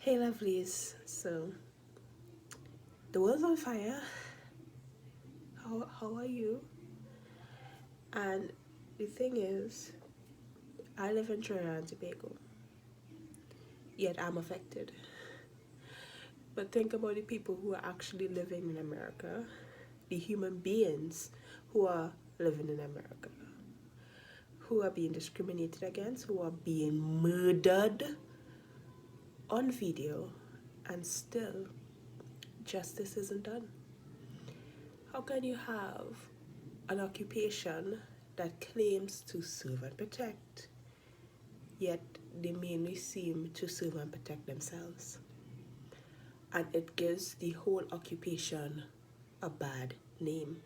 Hey lovelies, so the world's on fire. How are you? And the thing is, I live in Trinidad and Tobago, yet I'm affected. But think about the people who are actually living in America, the human beings who are living in America, who are being discriminated against, who are being murdered on video, and still justice isn't done. How can you have an occupation that claims to serve and protect, yet they mainly seem to serve and protect themselves? And it gives the whole occupation a bad name.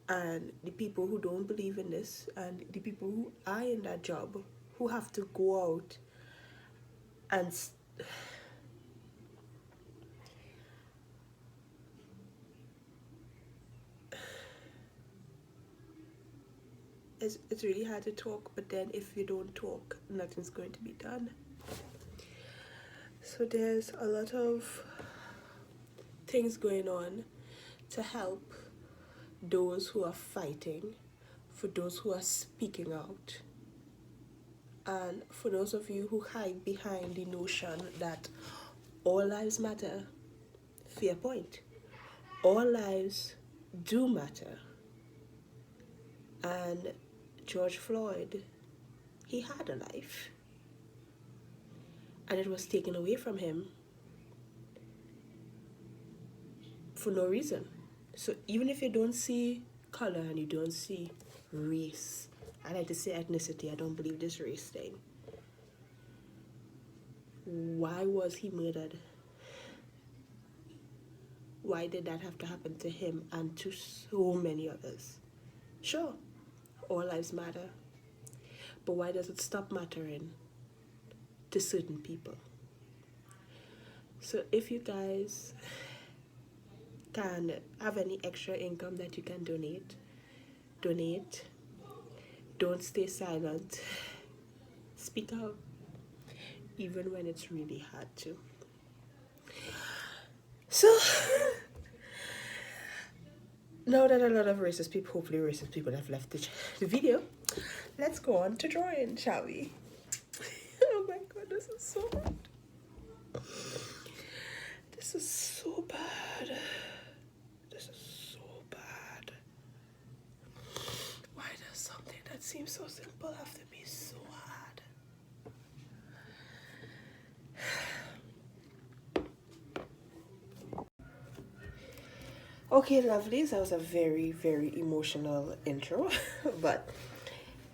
And the people who don't believe in this, and the people who are in that job, who have to go out and it's really hard to talk, but then if you don't talk, nothing's going to be done. So there's a lot of things going on to help those who are fighting, for those who are speaking out, and for those of you who hide behind the notion that all lives matter. Fair point. All lives do matter. And George Floyd, he had a life, and it was taken away from him for no reason. So even if you don't see color and you don't see race, I like to say ethnicity, I don't believe this race thing. Why was he murdered? Why did that have to happen to him and to so many others? Sure, all lives matter, but why does it stop mattering to certain people? So if you guys can have any extra income that you can donate. Don't stay silent. Speak out, even when it's really hard to. So, now that a lot of racist people, hopefully racist people, have left the video, let's go on to drawing, shall we? Oh my god, this is so hard. This is so bad. This is so bad. Why does something that seems so simple have to be so hard? Okay, lovelies, that was a very, very emotional intro, but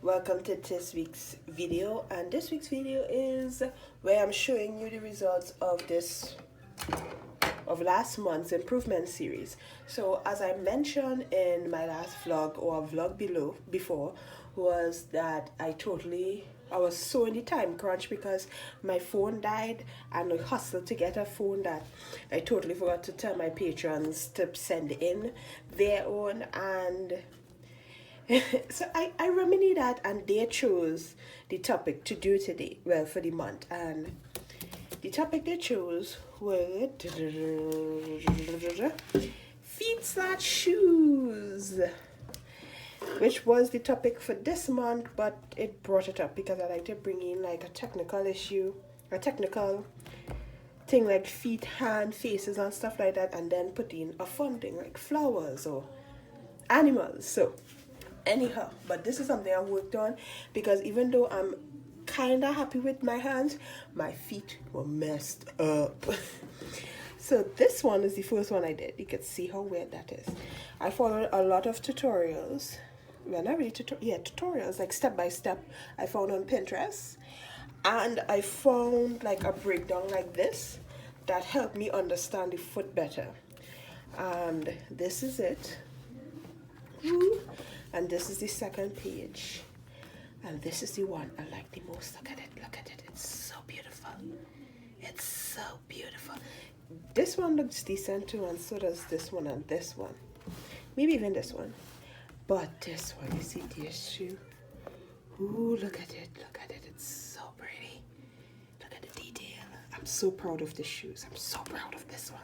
welcome to this week's video. And this week's video is where I'm showing you the results of last month's improvement series. So as I mentioned in my last vlog, or vlog before, was that I was so in the time crunch because my phone died, and I hustled to get a phone that I totally forgot to tell my patrons to send in their own. And so I remedy that, and they chose the topic to do today, well, for the month. And the topic they chose was feet/shoes, which was the topic for this month, but it brought it up because I like to bring in like a technical issue, a technical thing like feet, hand, faces and stuff like that, and then put in a fun thing like flowers or animals. So anyhow, but this is something I worked on, because even though I'm kind of happy with my hands, my feet were messed up. So this one is the first one I did. You can see how weird that is. I followed a lot of tutorials. Well, not really tutorials, like step by step I found on Pinterest. And I found like a breakdown like this that helped me understand the foot better. And this is it. And this is the second page. And this is the one I like the most. Look at it, it's so beautiful. It's so beautiful. This one looks decent too, and so does this one and this one. Maybe even this one. But this one, you see this shoe? Ooh, look at it, it's so pretty. Look at the detail. I'm so proud of these shoes. I'm so proud of this one.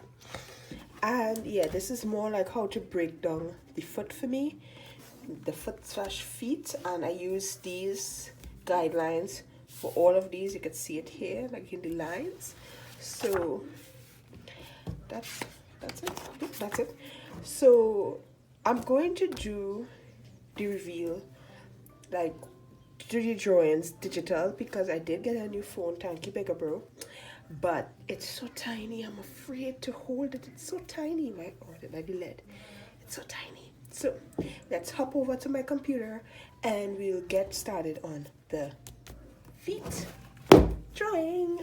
And yeah, this is more like how to break down the foot for me, the foot/feet, and I use these guidelines for all of these. You can see it here, like in the lines. So that's it. Yep, that's it. So I'm going to do the reveal, like do the drawings digital, because I did get a new phone. Thank you, bigger bro. But it's so tiny. I'm afraid to hold it. It's so tiny. The lid. It's so tiny. So let's hop over to my computer and we'll get started on the feet drawing.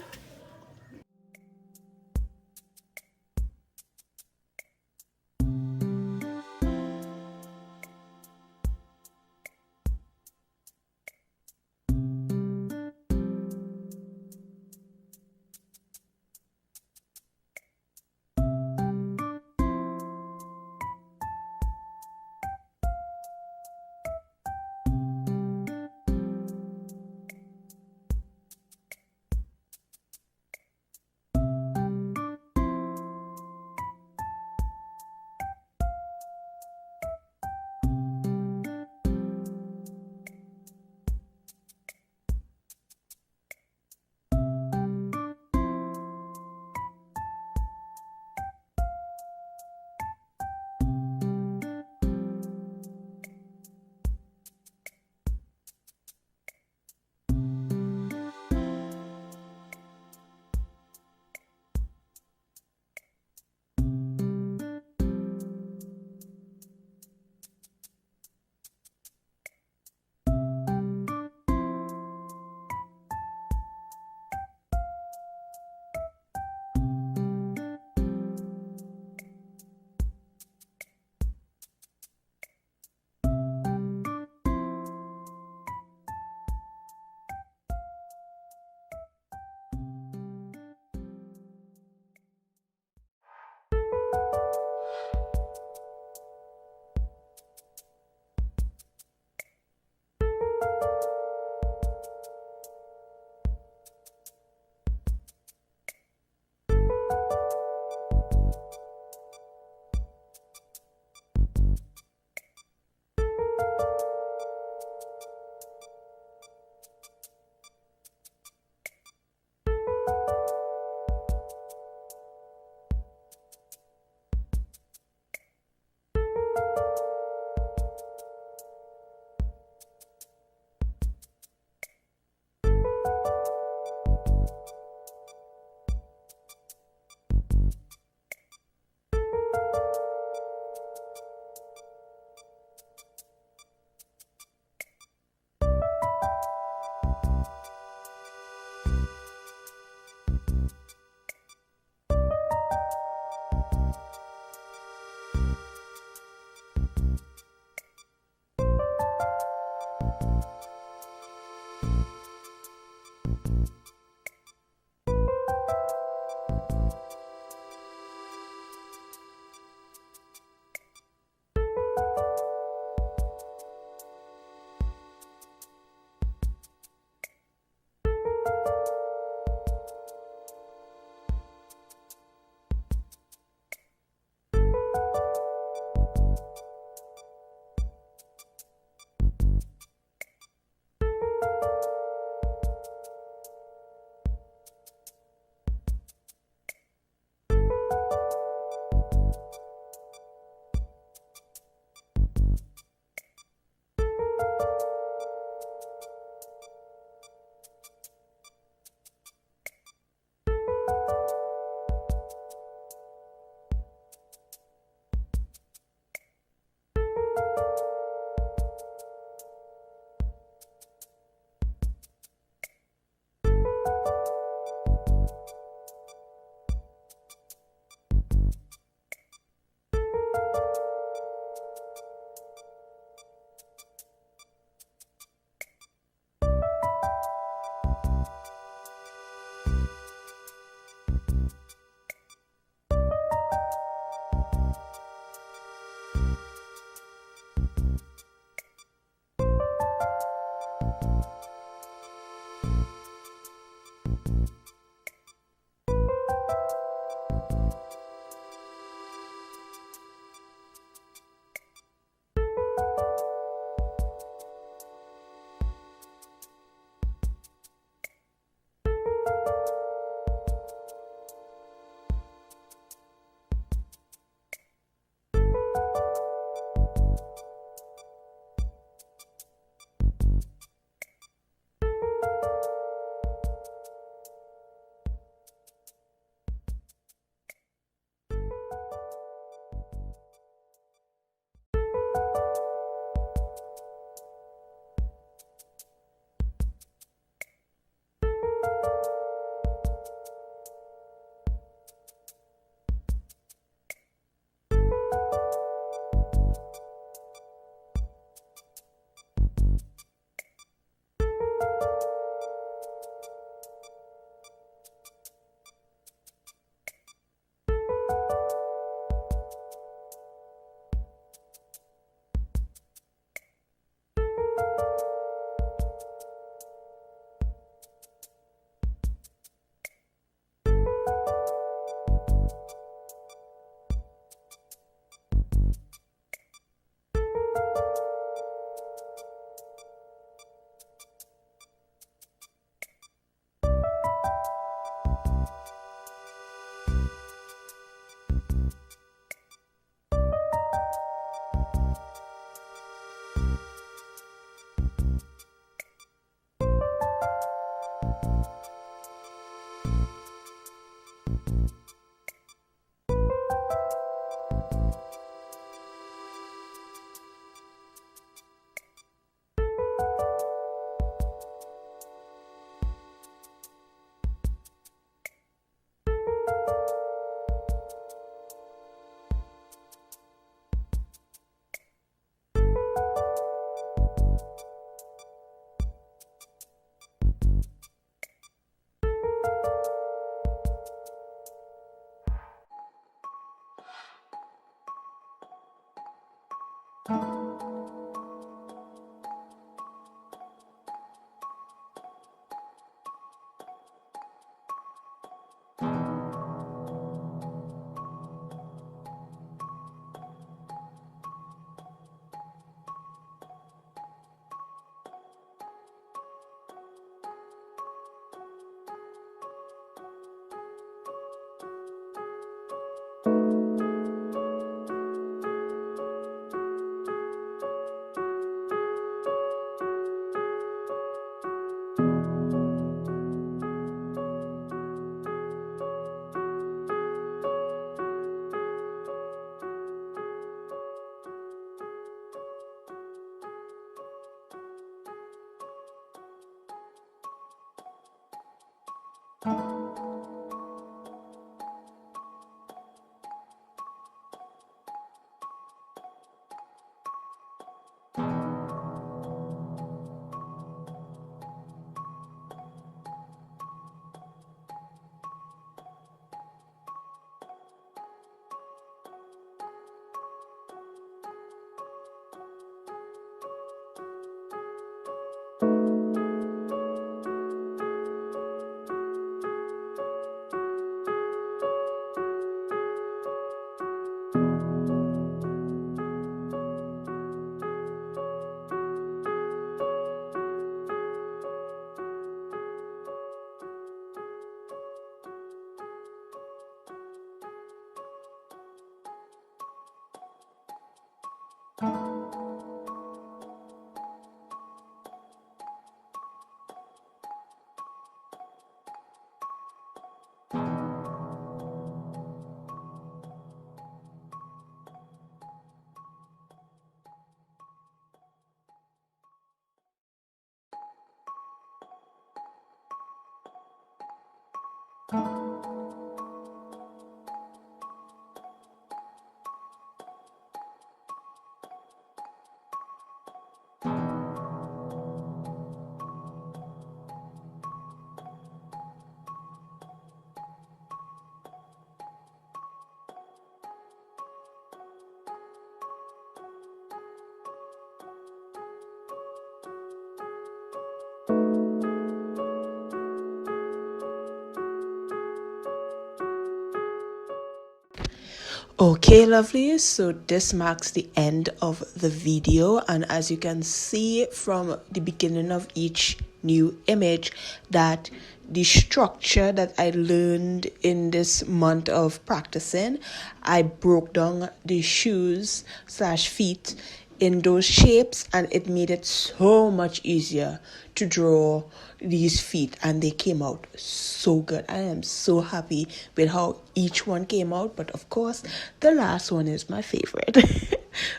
Okay, lovely. So this marks the end of the video, and as you can see from the beginning of each new image, that the structure that I learned in this month of practicing, I broke down the shoes slash feet in those shapes, and it made it so much easier to draw these feet, and they came out so good. I am so happy with how each one came out, but of course the last one is my favorite.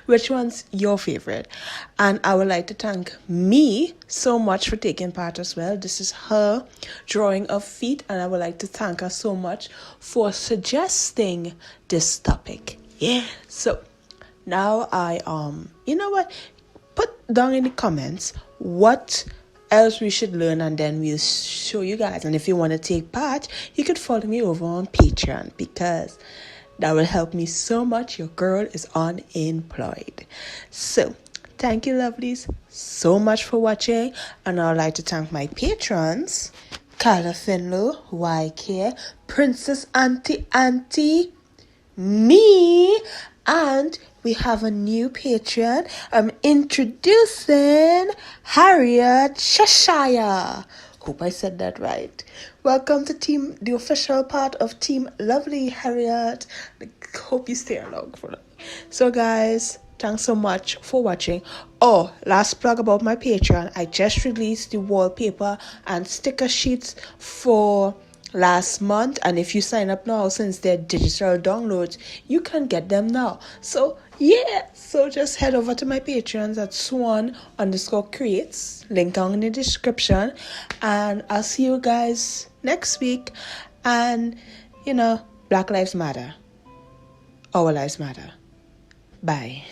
Which one's your favorite? And I would like to thank me so much for taking part as well. This is her drawing of feet, and I would like to thank her so much for suggesting this topic. Yeah, so now you know what, put down in the comments what else we should learn, and then we'll show you guys. And if you want to take part, you could follow me over on Patreon, because that will help me so much. Your girl is unemployed. So thank you, lovelies, so much for watching, and I'd like to thank my patrons: Carla Finlow, YK, Princess Auntie, me, and we have a new Patreon. I'm introducing Harriet Cheshire. Hope I said that right. Welcome to the official part of Team Lovely, Harriet. Hope you stay along for that. So guys, thanks so much for watching. Oh, last plug about my Patreon. I just released the wallpaper and sticker sheets for last month, and if you sign up now, since they're digital downloads, you can get them now. So yeah, so just head over to my Patreons at Swan_creates, link down in the description, and I'll see you guys next week. And Black Lives Matter, our lives matter. Bye.